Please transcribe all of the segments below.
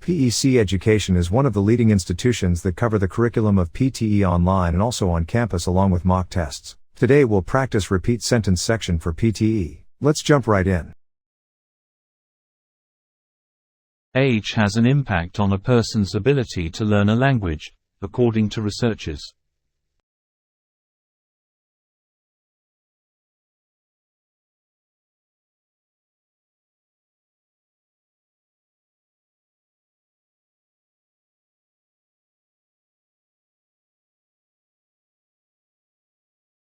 PEC Education is one of the leading institutions that cover the curriculum of PTE online and also on campus along with mock tests. Today we'll practice repeat sentence section for PTE. Let's jump right in. Age has an impact on a person's ability to learn a language, according to researchers.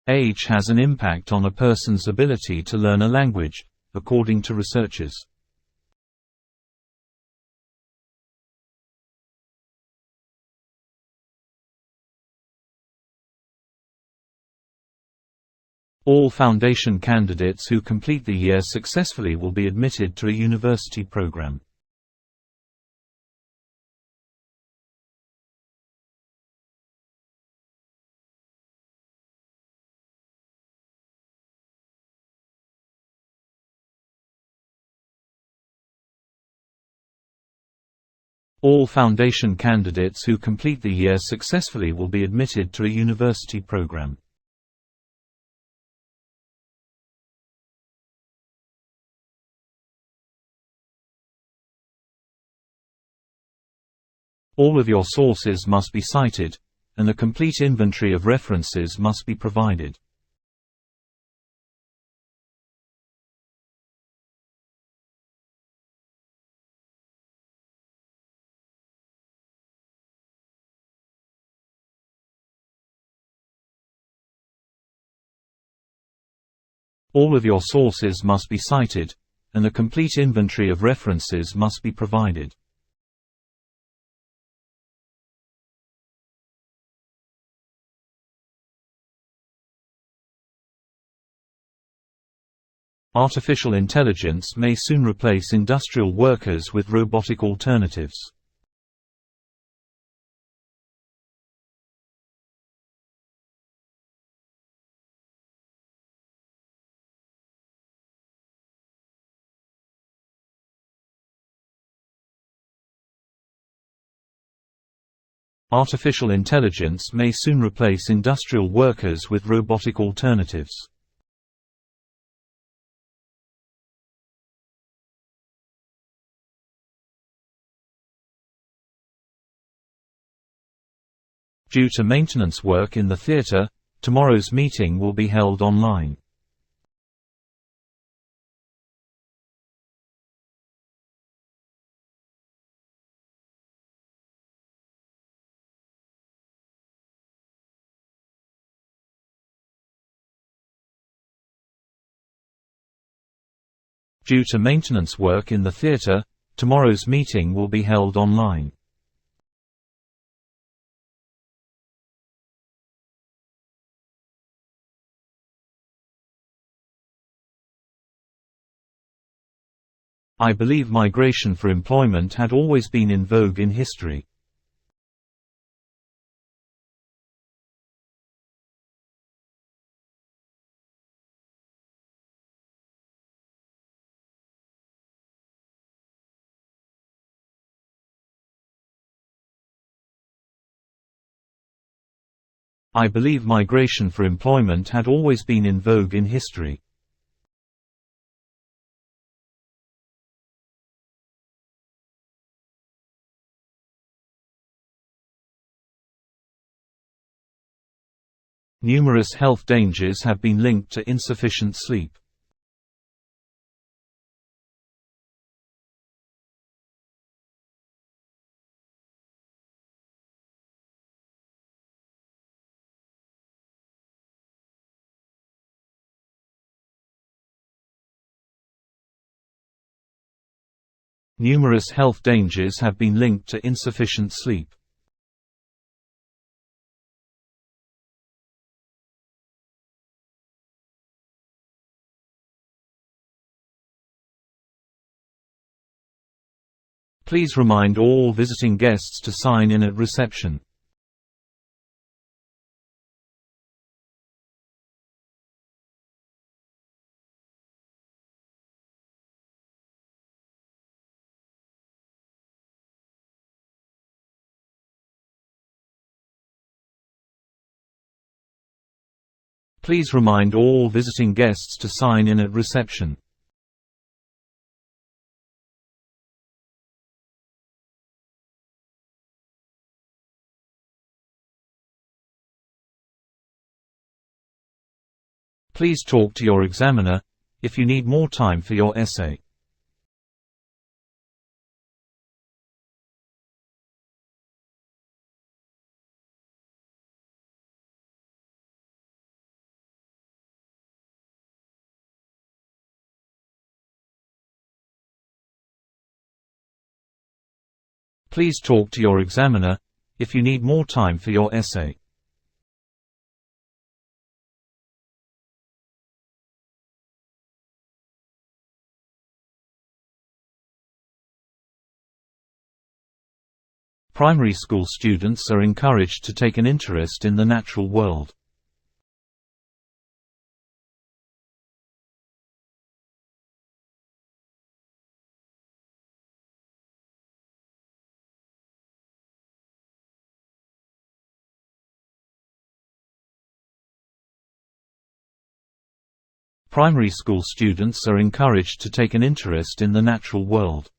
Age has an impact on a person's ability to learn a language, according to researchers. All foundation candidates who complete the year successfully will be admitted to a university program. All foundation candidates who complete the year successfully will be admitted to a university program. All of your sources must be cited, and a complete inventory of references must be provided. All of your sources must be cited, and a complete inventory of references must be provided. Artificial intelligence may soon replace industrial workers with robotic alternatives. Artificial intelligence may soon replace industrial workers with robotic alternatives. Due to maintenance work in the theater, tomorrow's meeting will be held online. Due to maintenance work in the theater, tomorrow's meeting will be held online. I believe migration for employment had always been in vogue in history. I believe migration for employment had always been in vogue in history. Numerous health dangers have been linked to insufficient sleep. Numerous health dangers have been linked to insufficient sleep. Please remind all visiting guests to sign in at reception. Please remind all visiting guests to sign in at reception. Please talk to your examiner if you need more time for your essay. Please talk to your examiner if you need more time for your essay. Primary school students are encouraged to take an interest in the natural world. Primary school students are encouraged to take an interest in the natural world.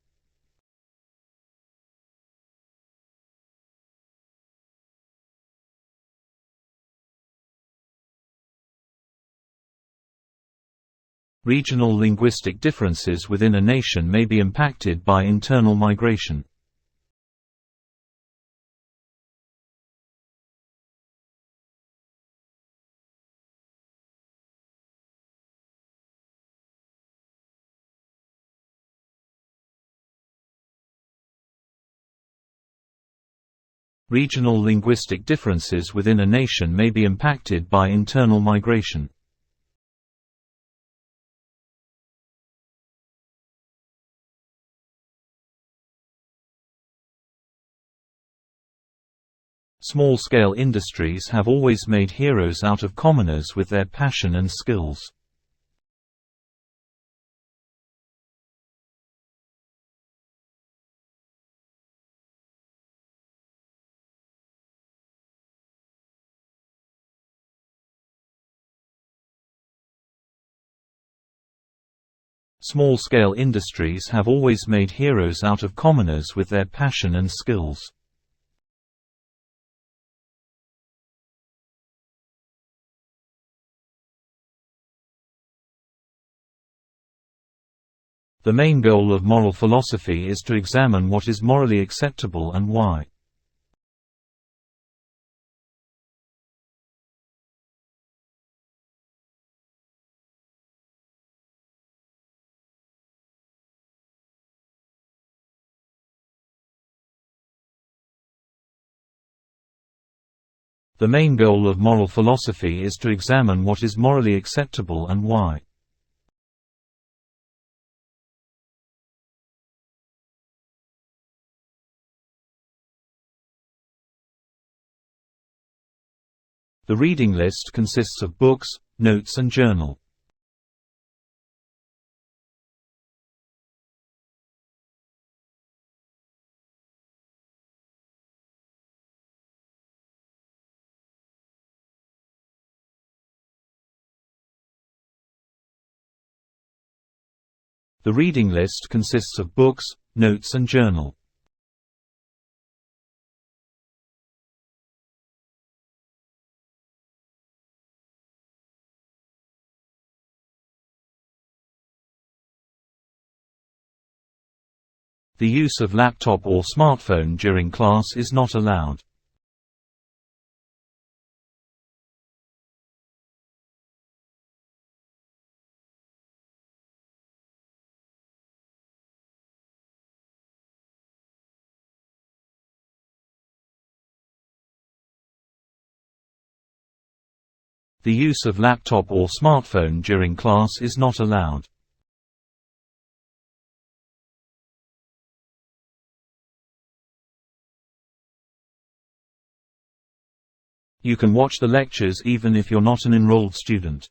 Regional linguistic differences within a nation may be impacted by internal migration. Regional linguistic differences within a nation may be impacted by internal migration. Small-scale industries have always made heroes out of commoners with their passion and skills. Small-scale industries have always made heroes out of commoners with their passion and skills. The main goal of moral philosophy is to examine what is morally acceptable and why. The main goal of moral philosophy is to examine what is morally acceptable and why. The reading list consists of books, notes and journal. The reading list consists of books, notes and journal. The use of laptop or smartphone during class is not allowed. The use of laptop or smartphone during class is not allowed. You can watch the lectures even if you're not an enrolled student.